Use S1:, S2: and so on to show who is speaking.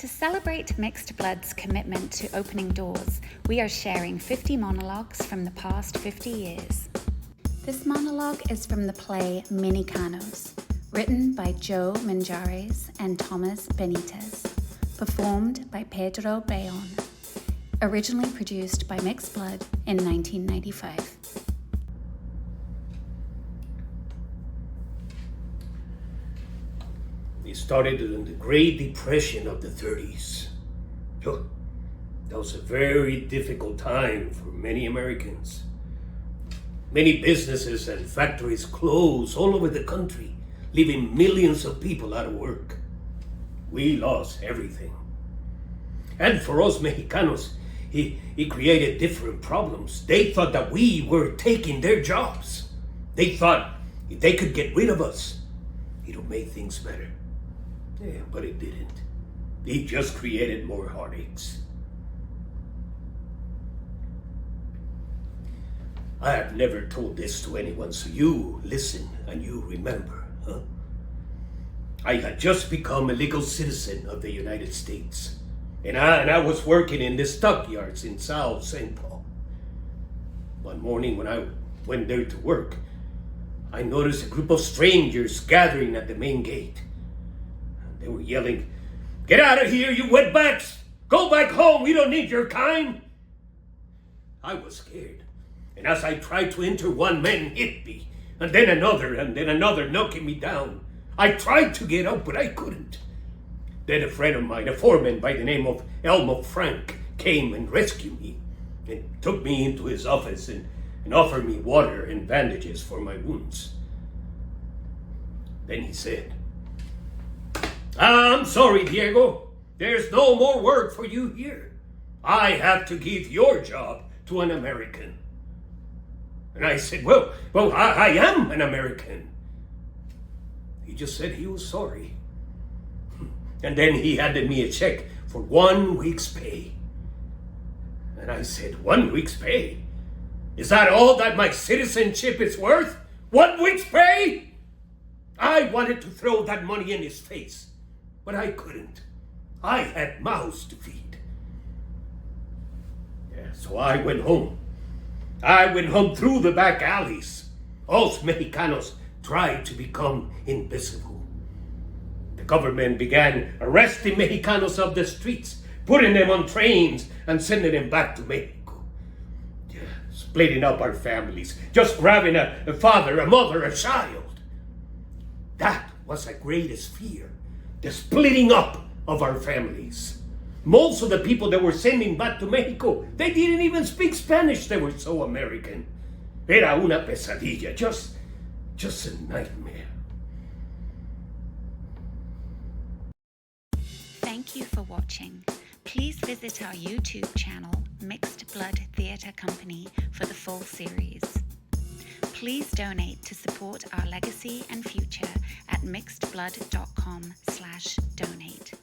S1: To celebrate Mixed Blood's commitment to opening doors, we are sharing 50 monologues from the past 50 years. This monologue is from the play Minnecanos, written by Joe Minjares and Tomás Benitez, performed by Pedro Bayon, originally produced by Mixed Blood in 1995.
S2: It started in the Great Depression of the 30s. Look, that was a very difficult time for many Americans. Many businesses and factories closed all over the country, leaving millions of people out of work. We lost everything. And for us Mexicanos, it created different problems. They thought that we were taking their jobs. They thought if they could get rid of us, it'll make things better. Yeah, but it didn't. It just created more heartaches. I have never told this to anyone, so you listen and you remember, huh? I had just become a legal citizen of the United States, and I was working in the stockyards in South St. Paul. One morning when I went there to work, I noticed a group of strangers gathering at the main gate. They were yelling, "Get out of here, you wetbacks! Go back home, we don't need your kind!" I was scared, and as I tried to enter, one man hit me, and then another, knocking me down. I tried to get up, but I couldn't. Then a friend of mine, a foreman by the name of Elmo Frank, came and rescued me, and took me into his office and offered me water and bandages for my wounds. Then he said, "I'm sorry, Diego. There's no more work for you here. I have to give your job to an American." And I said, well, I am an American. He just said he was sorry. And then he handed me a check for 1 week's pay. And I said, 1 week's pay? Is that all that my citizenship is worth? 1 week's pay? I wanted to throw that money in his face, but I couldn't. I had mouths to feed. Yeah, so I went home. I went home through the back alleys. Us Mexicanos tried to become invisible. The government began arresting Mexicanos off the streets, putting them on trains and sending them back to Mexico. Yeah, splitting up our families, just grabbing a father, a mother, a child. That was our greatest fear. The splitting up of our families. Most of the people that were sending back to Mexico, they didn't even speak Spanish. They were so American. Era una pesadilla, just a nightmare.
S1: Thank you for watching. Please visit our YouTube channel, Mixed Blood Theatre Company, for the full series. Please donate to support our legacy and future at mixedblood.com/donate.